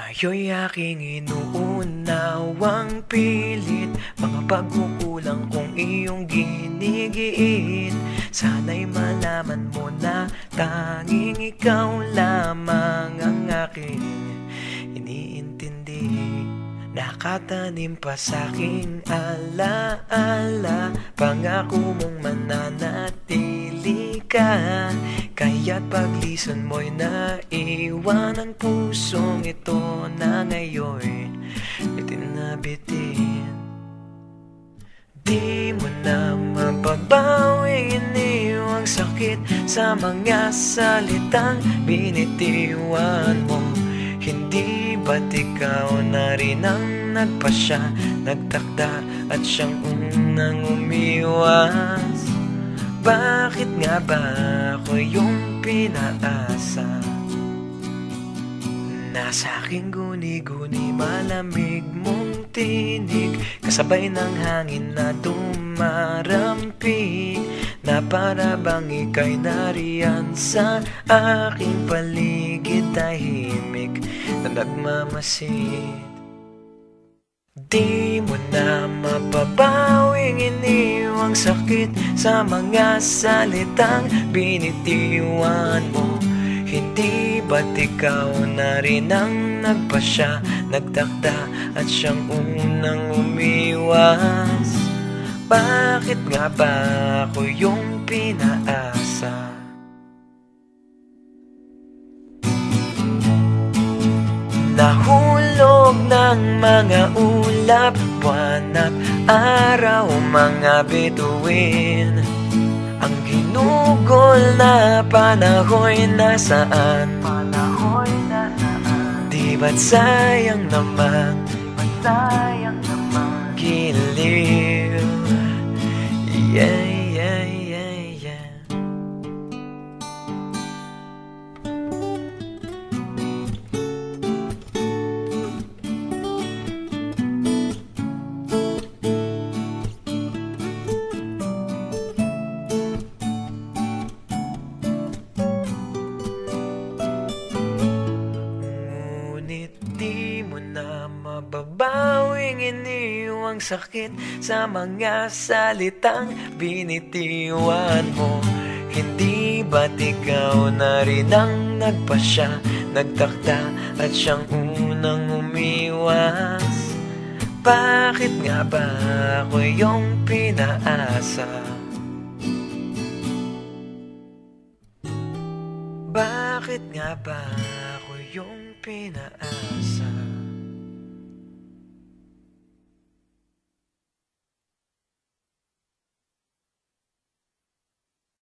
Tayo'y aking inuunawang pilit, mga pagkukulang kong iyong ginigiit. Sana'y malaman mo na tanging ikaw lamang ang aking iniintindi. Nakatanim pa sa'king alaala, pangako mong mananatili ka. Kaya't paglisan mo'y naiwan ang pusong ito na ngayon bitin na bitin. Di mo na mababawi, iniwang sakit sa mga salitang binitiwan mo. Hindi ba't ikaw na rin ang nagpasya, nagtakda at siyang unang umiwas? Bakit nga ba ako yung pinaasa? Nasa aking guni-guni, malamig mong tinig, kasabay ng hangin na dumarampi, na para bang ika'y nariyan sa aking paligid, tahimik na nagmamasid. Di mo na mapabawing iniwang sakit sa mga salitang binitiwan mo. Hindi ba't ikaw na rin ang nagpasya, nagtakda at siyang unang umiwas? Bakit nga ba ako yung pinaasa? Nahulog ng mga ulap, buwan at araw, mga bituin. Ang ginugol na panahon'y nasaan? Di ba't sayang naman? Giliw. Yeah, yeah, yeah, yeah. Ngunit di mo na mababawing iniwang sakit sa mga salitang binitiwan mo. Hindi ba't ikaw na rin ang nagpasya, nagtakda at siyang unang umiwas? Bakit nga ba ako yung pinaasa? Bakit nga ba ako yung pinaasa?